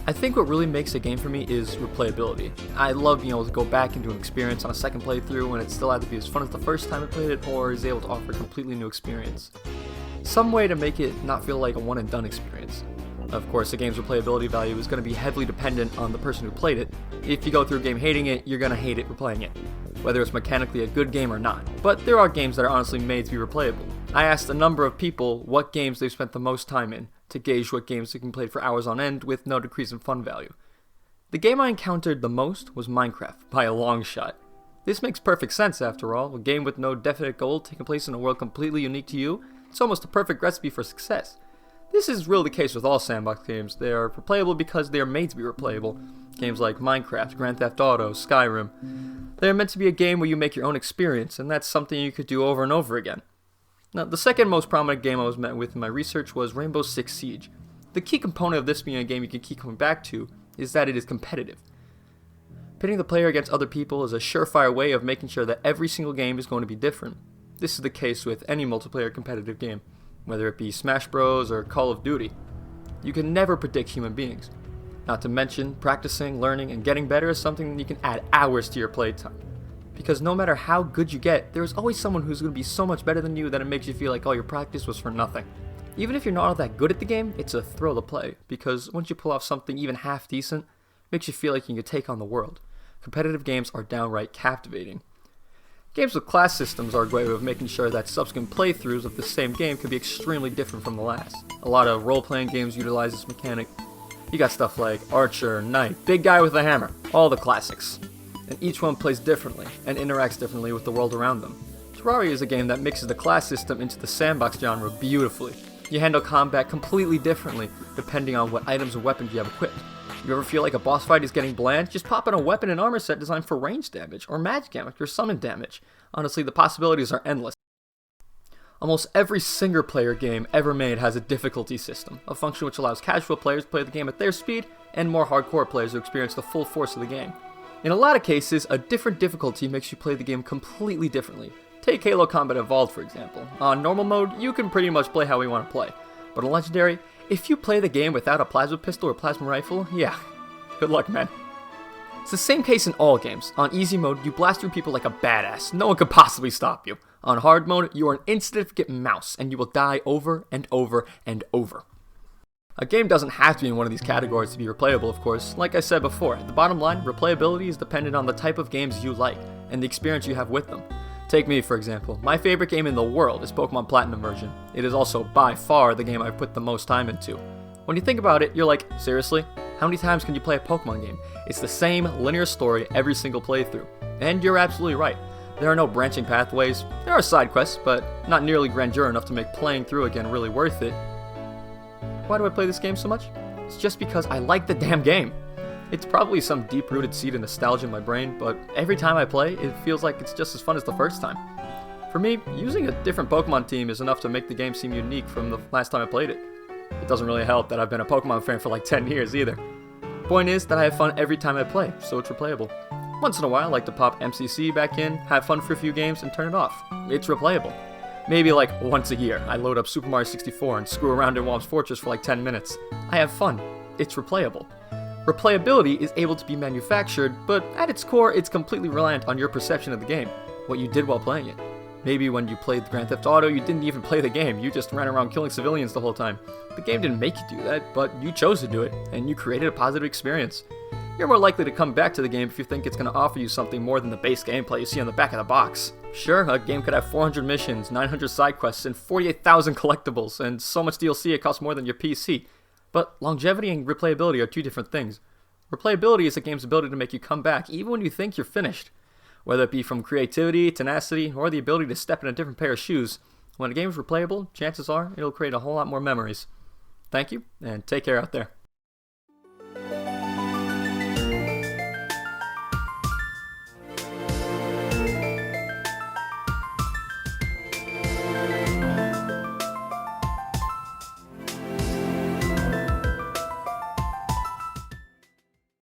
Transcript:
I think what really makes a game for me is replayability. I love being able to go back into an experience on a second playthrough and it still had to be as fun as the first time I played it, or is able to offer a completely new experience. Some way to make it not feel like a one and done experience. Of course, a game's replayability value is going to be heavily dependent on the person who played it. If you go through a game hating it, you're going to hate it replaying it, whether it's mechanically a good game or not. But there are games that are honestly made to be replayable. I asked a number of people what games they've spent the most time in, to gauge what games they can play for hours on end with no decrease in fun value. The game I encountered the most was Minecraft, by a long shot. This makes perfect sense after all, a game with no definite goal taking place in a world completely unique to you. It's almost a perfect recipe for success. This is really the case with all sandbox games. They are replayable because they are made to be replayable. Games like Minecraft, Grand Theft Auto, Skyrim. They are meant to be a game where you make your own experience, and that's something you could do over and over again. Now, the second most prominent game I was met with in my research was Rainbow Six Siege. The key component of this being a game you can keep coming back to is that it is competitive. Pitting the player against other people is a surefire way of making sure that every single game is going to be different. This is the case with any multiplayer competitive game, whether it be Smash Bros. Or Call of Duty. You can never predict human beings. Not to mention, practicing, learning, and getting better is something that you can add hours to your playtime. Because no matter how good you get, there's always someone who's going to be so much better than you that it makes you feel like all your practice was for nothing. Even if you're not all that good at the game, it's a thrill to play, because once you pull off something even half decent, it makes you feel like you can take on the world. Competitive games are downright captivating. Games with class systems are a great way of making sure that subsequent playthroughs of the same game can be extremely different from the last. A lot of role-playing games utilize this mechanic. You got stuff like Archer, Knight, Big Guy with a Hammer, all the classics. And each one plays differently, and interacts differently with the world around them. Terraria is a game that mixes the class system into the sandbox genre beautifully. You handle combat completely differently, depending on what items and weapons you have equipped. You ever feel like a boss fight is getting bland? Just pop in a weapon and armor set designed for range damage, or magic damage, or summon damage. Honestly, the possibilities are endless. Almost every single-player game ever made has a difficulty system, a function which allows casual players to play the game at their speed, and more hardcore players to experience the full force of the game. In a lot of cases, a different difficulty makes you play the game completely differently. Take Halo Combat Evolved, for example. On normal mode, you can pretty much play how we want to play. But on Legendary, if you play the game without a plasma pistol or plasma rifle, yeah, good luck, man. It's the same case in all games. On easy mode, you blast through people like a badass. No one could possibly stop you. On hard mode, you are an insignificant mouse, and you will die over and over and over. A game doesn't have to be in one of these categories to be replayable, of course. Like I said before, the bottom line, replayability is dependent on the type of games you like, and the experience you have with them. Take me, for example. My favorite game in the world is Pokemon Platinum version. It is also by far the game I've put the most time into. When you think about it, you're like, seriously? How many times can you play a Pokemon game? It's the same linear story every single playthrough. And you're absolutely right. There are no branching pathways. There are side quests, but not nearly grandeur enough to make playing through again really worth it. Why do I play this game so much? It's just because I like the damn game. It's probably some deep-rooted seed of nostalgia in my brain, but every time I play, it feels like it's just as fun as the first time. For me, using a different Pokemon team is enough to make the game seem unique from the last time I played it. It doesn't really help that I've been a Pokemon fan for like 10 years either. Point is that I have fun every time I play, so it's replayable. Once in a while, I like to pop MCC back in, have fun for a few games, and turn it off. It's replayable. Maybe like once a year, I load up Super Mario 64 and screw around in Whomp's Fortress for like 10 minutes. I have fun. It's replayable. Replayability is able to be manufactured, but at its core, it's completely reliant on your perception of the game, what you did while playing it. Maybe when you played Grand Theft Auto, you didn't even play the game, you just ran around killing civilians the whole time. The game didn't make you do that, but you chose to do it, and you created a positive experience. You're more likely to come back to the game if you think it's going to offer you something more than the base gameplay you see on the back of the box. Sure, a game could have 400 missions, 900 side quests, and 48,000 collectibles, and so much DLC it costs more than your PC. But longevity and replayability are two different things. Replayability is a game's ability to make you come back even when you think you're finished. Whether it be from creativity, tenacity, or the ability to step in a different pair of shoes, when a game is replayable, chances are it'll create a whole lot more memories. Thank you, and take care out there.